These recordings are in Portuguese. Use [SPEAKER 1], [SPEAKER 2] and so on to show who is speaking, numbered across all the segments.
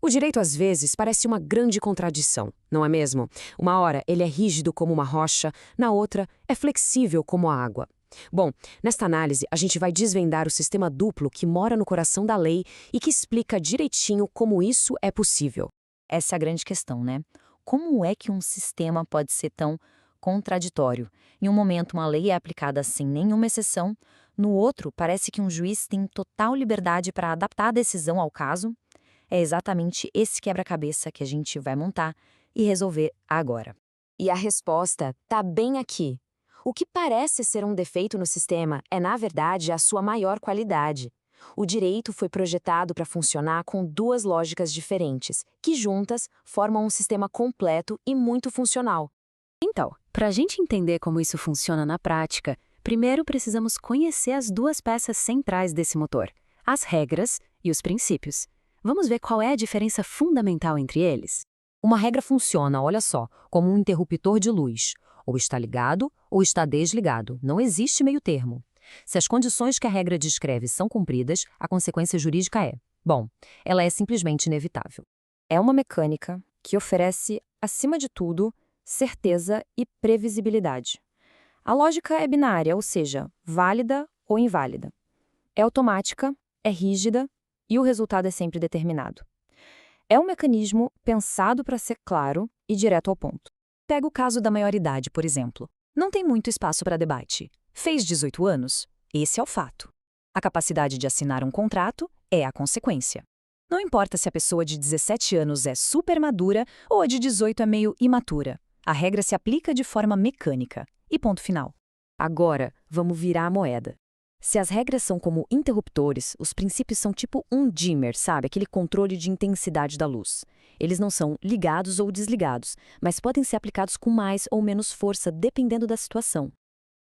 [SPEAKER 1] O direito, às vezes, parece uma grande contradição, não é mesmo? Uma hora ele é rígido como uma rocha, na outra é flexível como a água. Bom, nesta análise, a gente vai desvendar o sistema duplo que mora no coração da lei e que explica direitinho como isso é possível.
[SPEAKER 2] Essa é a grande questão, né? Como é que um sistema pode ser tão contraditório? Em um momento, uma lei é aplicada sem nenhuma exceção, no outro, parece que um juiz tem total liberdade para adaptar a decisão ao caso. É exatamente esse quebra-cabeça que a gente vai montar e resolver agora.
[SPEAKER 1] E a resposta está bem aqui. O que parece ser um defeito no sistema é, na verdade, a sua maior qualidade. O direito foi projetado para funcionar com duas lógicas diferentes, que juntas formam um sistema completo e muito funcional. Então, para a gente entender como isso funciona na prática, primeiro precisamos conhecer as duas peças centrais desse motor, as regras e os princípios. Vamos ver qual é a diferença fundamental entre eles? Uma regra funciona, olha só, como um interruptor de luz. Ou está ligado ou está desligado. Não existe meio termo. Se as condições que a regra descreve são cumpridas, a consequência jurídica é, bom, ela é simplesmente inevitável. É uma mecânica que oferece, acima de tudo, certeza e previsibilidade. A lógica é binária, ou seja, válida ou inválida. É automática, é rígida e o resultado é sempre determinado. É um mecanismo pensado para ser claro e direto ao ponto. Pega o caso da maioridade, por exemplo. Não tem muito espaço para debate. Fez 18 anos? Esse é o fato. A capacidade de assinar um contrato é a consequência. Não importa se a pessoa de 17 anos é super madura ou a de 18 é meio imatura. A regra se aplica de forma mecânica. E ponto final. Agora, vamos virar a moeda. Se as regras são como interruptores, os princípios são tipo um dimmer, sabe? Aquele controle de intensidade da luz. Eles não são ligados ou desligados, mas podem ser aplicados com mais ou menos força, dependendo da situação.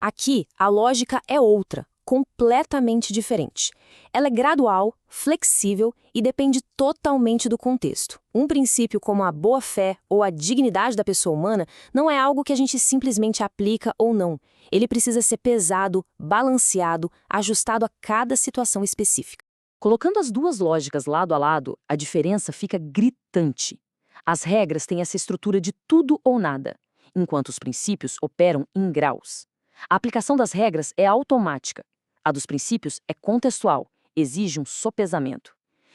[SPEAKER 1] Aqui, a lógica é outra, completamente diferente. Ela é gradual, flexível e depende totalmente do contexto. Um princípio como a boa-fé ou a dignidade da pessoa humana não é algo que a gente simplesmente aplica ou não. Ele precisa ser pesado, balanceado, ajustado a cada situação específica. Colocando as duas lógicas lado a lado, a diferença fica gritante. As regras têm essa estrutura de tudo ou nada, enquanto os princípios operam em graus. A aplicação das regras é automática. A dos princípios é contextual, exige um sopesamento.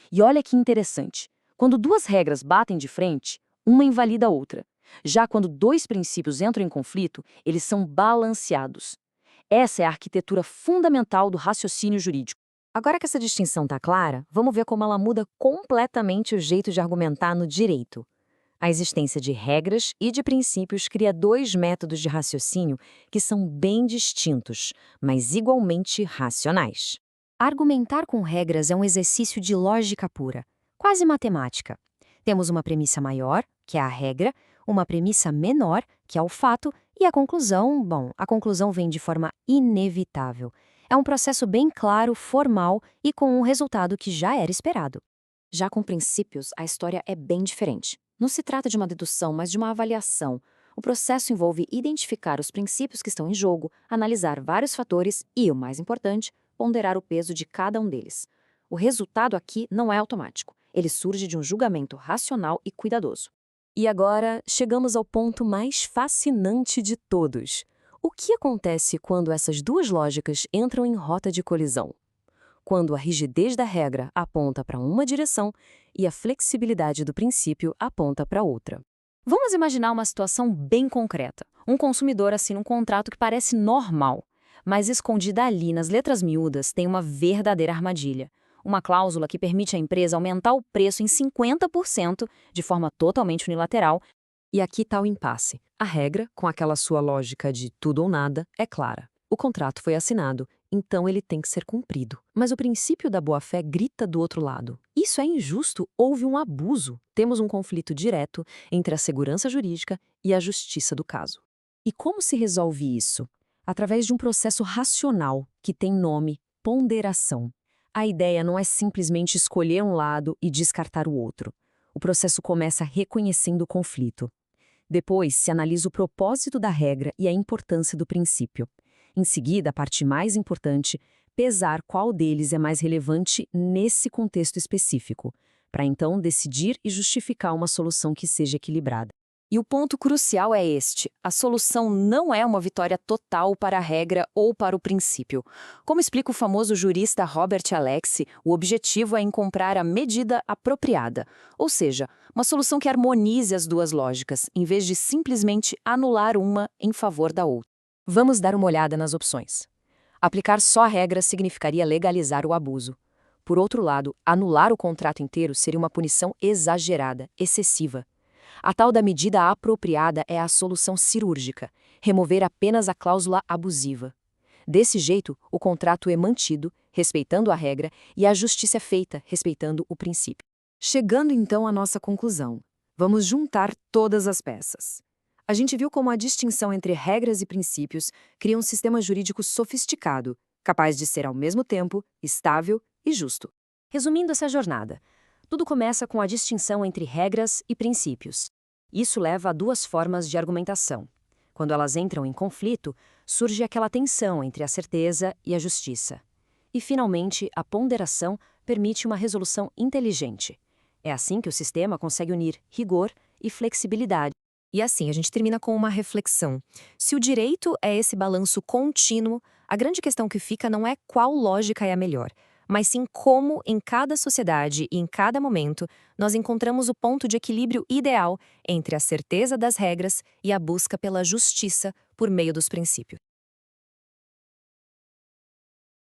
[SPEAKER 1] E olha que interessante, quando duas regras batem de frente, uma invalida a outra. Já quando dois princípios entram em conflito, eles são balanceados. Essa é a arquitetura fundamental do raciocínio jurídico. Agora que essa distinção está clara, vamos ver como ela muda completamente o jeito de argumentar no direito. A existência de regras e de princípios cria dois métodos de raciocínio que são bem distintos, mas igualmente racionais. Argumentar com regras é um exercício de lógica pura, quase matemática. Temos uma premissa maior, que é a regra, uma premissa menor, que é o fato, e a conclusão, a conclusão vem de forma inevitável. É um processo bem claro, formal e com um resultado que já era esperado. Já com princípios, a história é bem diferente. Não se trata de uma dedução, mas de uma avaliação. O processo envolve identificar os princípios que estão em jogo, analisar vários fatores e, o mais importante, ponderar o peso de cada um deles. O resultado aqui não é automático. Ele surge de um julgamento racional e cuidadoso. E agora, chegamos ao ponto mais fascinante de todos. O que acontece quando essas duas lógicas entram em rota de colisão? Quando a rigidez da regra aponta para uma direção e a flexibilidade do princípio aponta para outra. Vamos imaginar uma situação bem concreta. Um consumidor assina um contrato que parece normal, mas escondida ali nas letras miúdas tem uma verdadeira armadilha. Uma cláusula que permite à empresa aumentar o preço em 50% de forma totalmente unilateral. E aqui está o impasse. A regra, com aquela sua lógica de tudo ou nada, é clara. O contrato foi assinado, então ele tem que ser cumprido. Mas o princípio da boa-fé grita do outro lado. Isso é injusto, houve um abuso. Temos um conflito direto entre a segurança jurídica e a justiça do caso. E como se resolve isso? Através de um processo racional que tem nome ponderação. A ideia não é simplesmente escolher um lado e descartar o outro. O processo começa reconhecendo o conflito. Depois, se analisa o propósito da regra e a importância do princípio. Em seguida, a parte mais importante, pesar qual deles é mais relevante nesse contexto específico. para então decidir e justificar uma solução que seja equilibrada.
[SPEAKER 2] E o ponto crucial é este: a solução não é uma vitória total para a regra ou para o princípio. Como explica o famoso jurista Robert Alexie, o objetivo é encontrar a medida apropriada, ou seja, uma solução que harmonize as duas lógicas, em vez de simplesmente anular uma em favor da outra.
[SPEAKER 1] Vamos dar uma olhada nas opções. Aplicar só a regra significaria legalizar o abuso. Por outro lado, anular o contrato inteiro seria uma punição exagerada, excessiva. A tal da medida apropriada é a solução cirúrgica, remover apenas a cláusula abusiva. Desse jeito, o contrato é mantido, respeitando a regra, e a justiça é feita, respeitando o princípio. Chegando então à nossa conclusão, vamos juntar todas as peças. A gente viu como a distinção entre regras e princípios cria um sistema jurídico sofisticado, capaz de ser ao mesmo tempo estável e justo. Resumindo essa jornada, tudo começa com a distinção entre regras e princípios. Isso leva a duas formas de argumentação. Quando elas entram em conflito, surge aquela tensão entre a certeza e a justiça. E, finalmente, a ponderação permite uma resolução inteligente. É assim que o sistema consegue unir rigor e flexibilidade. E assim, a gente termina com uma reflexão. Se o direito é esse balanço contínuo, a grande questão que fica não é qual lógica é a melhor, mas sim como, em cada sociedade e em cada momento, nós encontramos o ponto de equilíbrio ideal entre a certeza das regras e a busca pela justiça por meio dos princípios.